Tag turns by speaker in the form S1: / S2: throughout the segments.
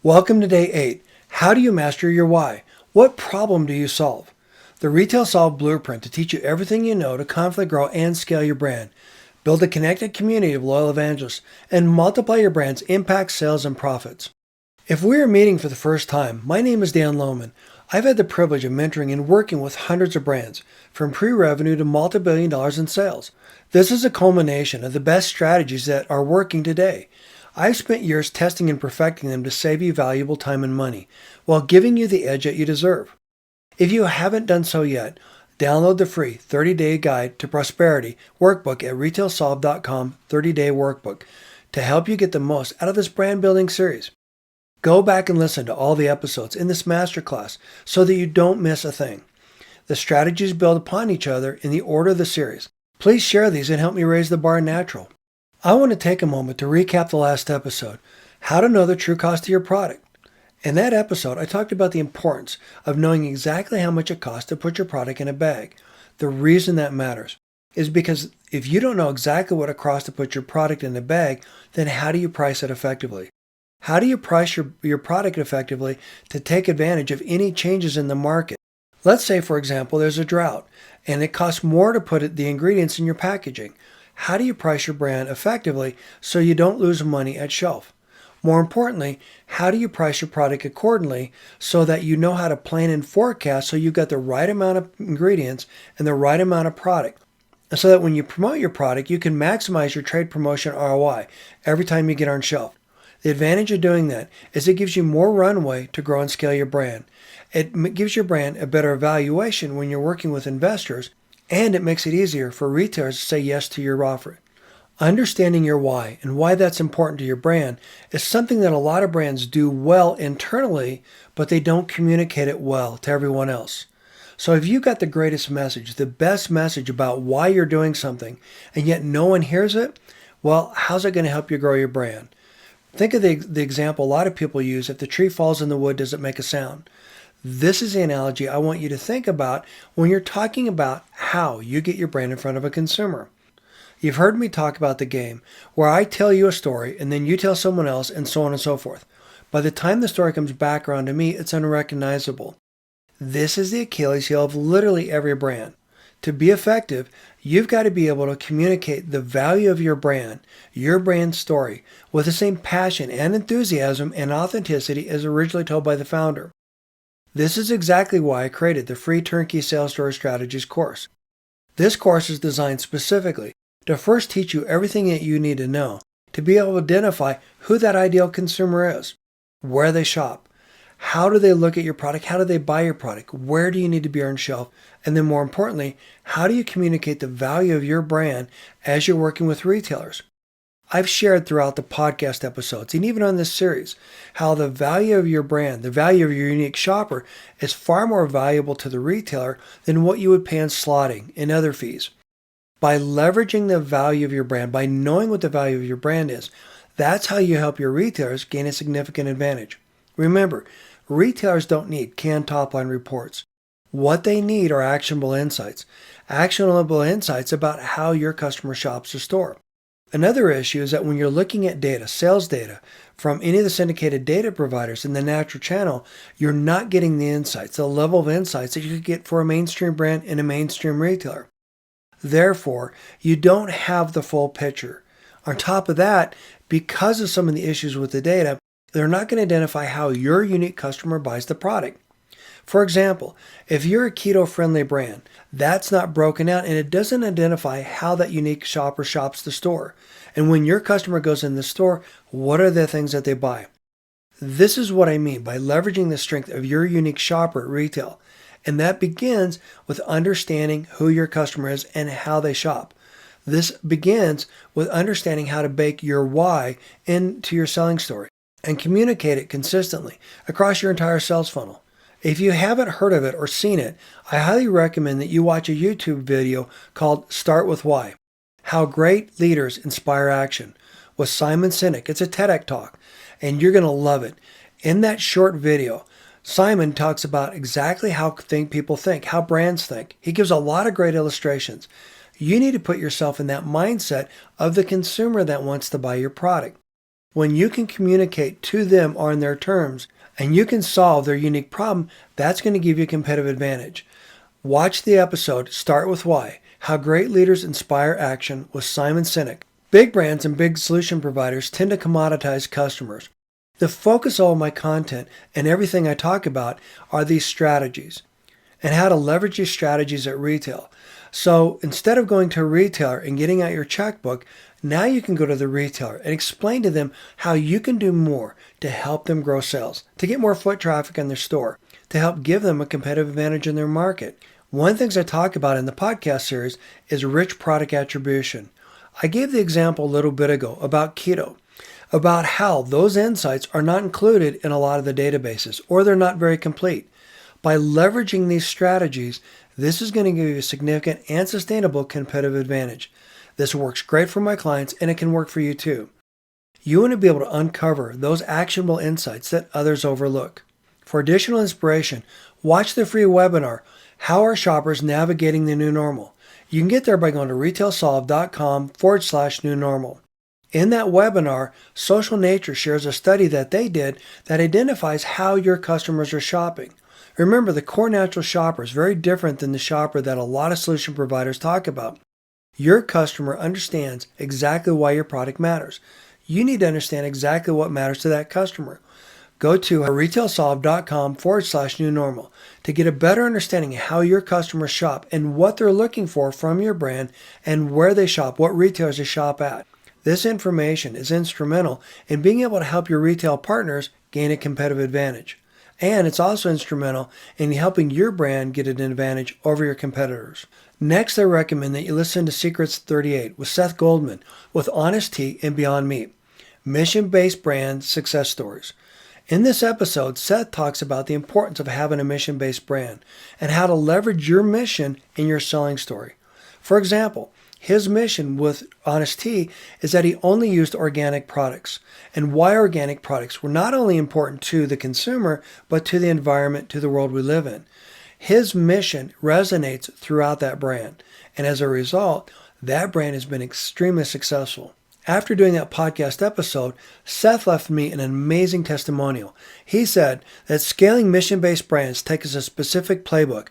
S1: Welcome to day 8. How do you master your why? What problem do you solve? The Retail Solve Blueprint to teach you everything you know to confidently grow and scale your brand. Build a connected community of loyal evangelists and multiply your brand's impact, sales, and profits. If we are meeting for the first time, my name is Dan Lohman. I've had the privilege of mentoring and working with hundreds of brands, from pre-revenue to multi-billion dollars in sales. This is a culmination of the best strategies that are working today. I've spent years testing and perfecting them to save you valuable time and money, while giving you the edge that you deserve. If you haven't done so yet, download the free 30-day guide to prosperity workbook at retailsolve.com 30-day workbook to help you get the most out of this brand building series. Go back and listen to all the episodes in this masterclass so that you don't miss a thing. The strategies build upon each other in the order of the series. Please share these and help me raise the bar natural. I want to take a moment to recap the last episode, how to know the true cost of your product. In that episode, I talked about the importance of knowing exactly how much it costs to put your product in a bag. The reason that matters is because if you don't know exactly what it costs to put your product in a bag, then how do you price it effectively? How do you price your product effectively to take advantage of any changes in the market? Let's say, for example, there's a drought and it costs more to put the ingredients in your packaging. How do you price your brand effectively so you don't lose money at shelf? More importantly, how do you price your product accordingly so that you know how to plan and forecast so you've got the right amount of ingredients and the right amount of product? And so that when you promote your product, you can maximize your trade promotion ROI every time you get on shelf. The advantage of doing that is it gives you more runway to grow and scale your brand. It gives your brand a better evaluation when you're working with investors, and it makes it easier for retailers to say yes to your offer. Understanding your why and why that's important to your brand is something that a lot of brands do well internally, but they don't communicate it well to everyone else. So if you got the greatest message, the best message about why you're doing something, and yet no one hears it, well, how's it going to help you grow your brand? Think of the example a lot of people use: if the tree falls in the wood, does it make a sound? This is the analogy I want you to think about when you're talking about how you get your brand in front of a consumer. You've heard me talk about the game where I tell you a story and then you tell someone else and so on and so forth. By the time the story comes back around to me, it's unrecognizable. This is the Achilles heel of literally every brand. To be effective, you've got to be able to communicate the value of your brand story, with the same passion and enthusiasm and authenticity as originally told by the founder. This is exactly why I created the free turnkey sales story strategies course. This course is designed specifically to first teach you everything that you need to know to be able to identify who that ideal consumer is, where they shop, how do they look at your product, how do they buy your product, where do you need to be on shelf, and then more importantly, how do you communicate the value of your brand as you're working with retailers? I've shared throughout the podcast episodes and even on this series how the value of your brand, the value of your unique shopper, is far more valuable to the retailer than what you would pay in slotting and other fees. By leveraging the value of your brand, by knowing what the value of your brand is, that's how you help your retailers gain a significant advantage. Remember, retailers don't need canned top-line reports. What they need are actionable insights about how your customer shops the store. Another issue is that when you're looking at data, sales data, from any of the syndicated data providers in the natural channel, you're not getting the insights, the level of insights that you could get for a mainstream brand and a mainstream retailer. Therefore, you don't have the full picture. On top of that, because of some of the issues with the data, they're not going to identify how your unique customer buys the product. For example, if you're a keto-friendly brand, that's not broken out and it doesn't identify how that unique shopper shops the store. And when your customer goes in the store, what are the things that they buy? This is what I mean by leveraging the strength of your unique shopper at retail. And that begins with understanding who your customer is and how they shop. This begins with understanding how to bake your why into your selling story and communicate it consistently across your entire sales funnel. If you haven't heard of it or seen it, I highly recommend that you watch a YouTube video called Start With Why: How Great Leaders Inspire Action with Simon Sinek. It's a TEDx talk, and you're going to love it. In that short video, Simon talks about exactly how people think, how brands think. He gives a lot of great illustrations. You need to put yourself in that mindset of the consumer that wants to buy your product. When you can communicate to them on their terms and you can solve their unique problem, that's going to give you a competitive advantage. Watch the episode Start With Why, How Great Leaders Inspire Action with Simon Sinek. Big brands and big solution providers tend to commoditize customers. The focus of all my content and everything I talk about are these strategies and how to leverage these strategies at retail. So instead of going to a retailer and getting out your checkbook, now you can go to the retailer and explain to them how you can do more to help them grow sales, to get more foot traffic in their store, to help give them a competitive advantage in their market. One of the things I talk about in the podcast series is rich product attribution. I gave the example a little bit ago about keto, about how those insights are not included in a lot of the databases, or they're not very complete. By leveraging these strategies, this is going to give you a significant and sustainable competitive advantage. This works great for my clients, and it can work for you too. You want to be able to uncover those actionable insights that others overlook. For additional inspiration, watch the free webinar, How Are Shoppers Navigating the New Normal? You can get there by going to retailsolve.com/new normal. In that webinar, Social Nature shares a study that they did that identifies how your customers are shopping. Remember, the core natural shopper is very different than the shopper that a lot of solution providers talk about. Your customer understands exactly why your product matters. You need to understand exactly what matters to that customer. Go to retailsolve.com/new normal to get a better understanding of how your customers shop and what they're looking for from your brand and where they shop, what retailers they shop at. This information is instrumental in being able to help your retail partners gain a competitive advantage. And it's also instrumental in helping your brand get an advantage over your competitors. Next, I recommend that you listen to Secrets 38 with Seth Goldman with Honest Tea and Beyond Meat, mission-based brand success stories. In this episode, Seth talks about the importance of having a mission-based brand and how to leverage your mission in your selling story. For example, his mission with Honest Tea is that he only used organic products, and why organic products were not only important to the consumer, but to the environment, to the world we live in. His mission resonates throughout that brand, and as a result, that brand has been extremely successful. After doing that podcast episode, Seth left me an amazing testimonial. He said that scaling mission-based brands takes a specific playbook.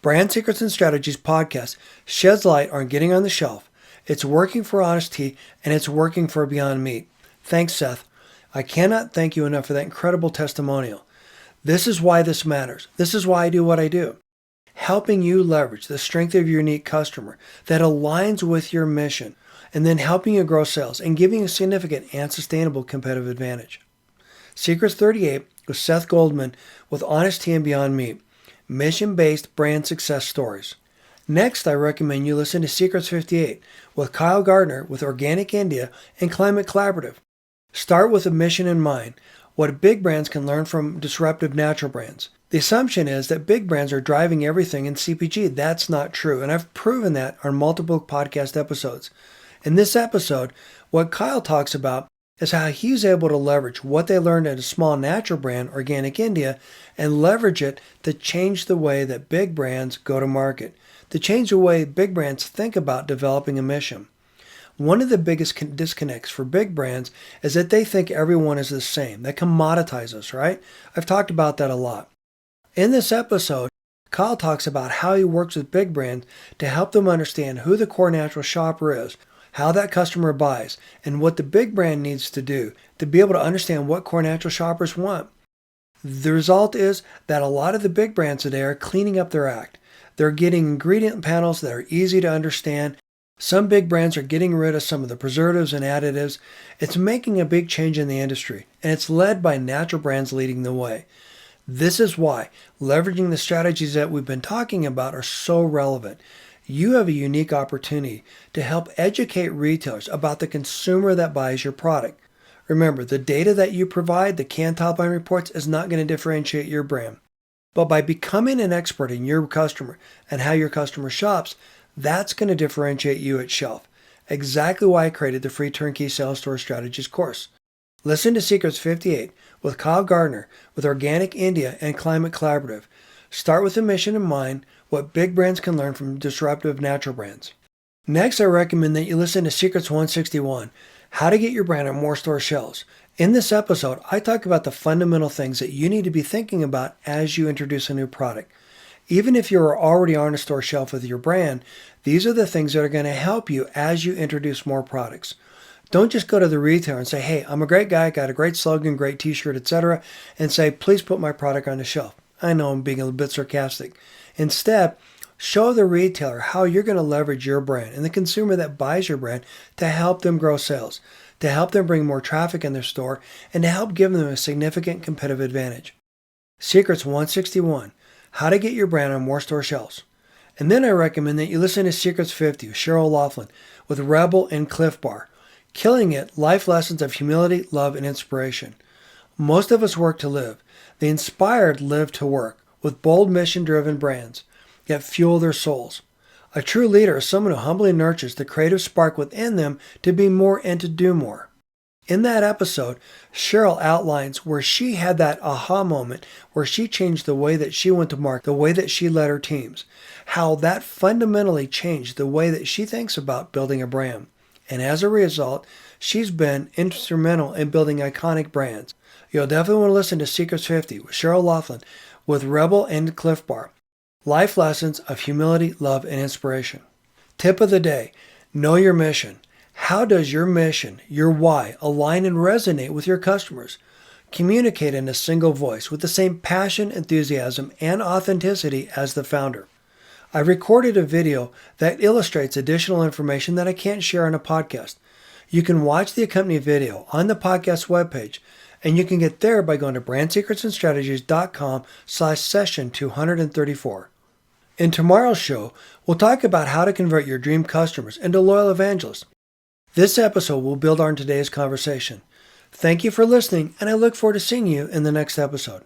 S1: Brand Secrets and Strategies podcast sheds light on getting on the shelf. It's working for Honest Tea, and it's working for Beyond Meat. Thanks, Seth. I cannot thank you enough for that incredible testimonial. This is why this matters. This is why I do what I do. Helping you leverage the strength of your unique customer that aligns with your mission, and then helping you grow sales and giving you a significant and sustainable competitive advantage. Secrets 38 with Seth Goldman with Honest Tea and Beyond Meat, mission-based brand success stories. Next, I recommend you listen to Secrets 58 with Kyle Gardner with Organic India and Climate Collaborative. Start with a mission in mind, what big brands can learn from disruptive natural brands. The assumption is that big brands are driving everything in CPG. That's not true, and I've proven that on multiple podcast episodes. In this episode, what Kyle talks about is how he's able to leverage what they learned at a small natural brand, Organic India, and leverage it to change the way that big brands go to market, to change the way big brands think about developing a mission. One of the biggest disconnects for big brands is that they think everyone is the same. They commoditize us, right? I've talked about that a lot. In this episode, Kyle talks about how he works with big brands to help them understand who the core natural shopper is, how that customer buys, and what the big brand needs to do to be able to understand what core natural shoppers want. The result is that a lot of the big brands today are cleaning up their act. They're getting ingredient panels that are easy to understand. Some big brands are getting rid of some of the preservatives and additives. It's making a big change in the industry, and it's led by natural brands leading the way. This is why leveraging the strategies that we've been talking about are so relevant. You have a unique opportunity to help educate retailers about the consumer that buys your product. Remember, the data that you provide, the canned top line reports, is not going to differentiate your brand. But by becoming an expert in your customer and how your customer shops, that's going to differentiate you at shelf. Exactly why I created the free turnkey sales store strategies course. Listen to Secrets 58 with Kyle Gardner with Organic India and Climate Collaborative. Start with a mission in mind, what big brands can learn from disruptive natural brands. Next, I recommend that you listen to Secrets 161, how to get your brand on more store shelves, In this episode, I talk about the fundamental things that you need to be thinking about as you introduce a new product. Even if you're already on a store shelf with your brand, these are the things that are going to help you as you introduce more products. Don't just go to the retailer and say, hey, I'm a great guy, got a great slogan, great t-shirt, etc., and say, please put my product on the shelf. I know I'm being a little bit sarcastic. Instead, show the retailer how you're going to leverage your brand and the consumer that buys your brand to help them grow sales, to help them bring more traffic in their store, and to help give them a significant competitive advantage. Secrets 161, how to get your brand on more store shelves. And then I recommend that you listen to Secrets 50 with Cheryl Laughlin with Rebel and Cliff Bar. Killing It, Life Lessons of Humility, Love, and Inspiration. Most of us work to live. The inspired live to work with bold mission-driven brands, yet fuel their souls. A true leader is someone who humbly nurtures the creative spark within them to be more and to do more. In that episode, Cheryl outlines where she had that aha moment where she changed the way that she went to market, the way that she led her teams, how that fundamentally changed the way that she thinks about building a brand. And as a result, she's been instrumental in building iconic brands. You'll definitely want to listen to Secrets 50 with Cheryl Laughlin with Rebel and Cliff Bar. Life Lessons of Humility, Love, and Inspiration. Tip of the day, know your mission. How does your mission, your why, align and resonate with your customers? Communicate in a single voice with the same passion, enthusiasm, and authenticity as the founder. I recorded a video that illustrates additional information that I can't share on a podcast. You can watch the accompanying video on the podcast webpage, and you can get there by going to brandsecretsandstrategies.com/session 234. In tomorrow's show, we'll talk about how to convert your dream customers into loyal evangelists. This episode will build on today's conversation. Thank you for listening, and I look forward to seeing you in the next episode.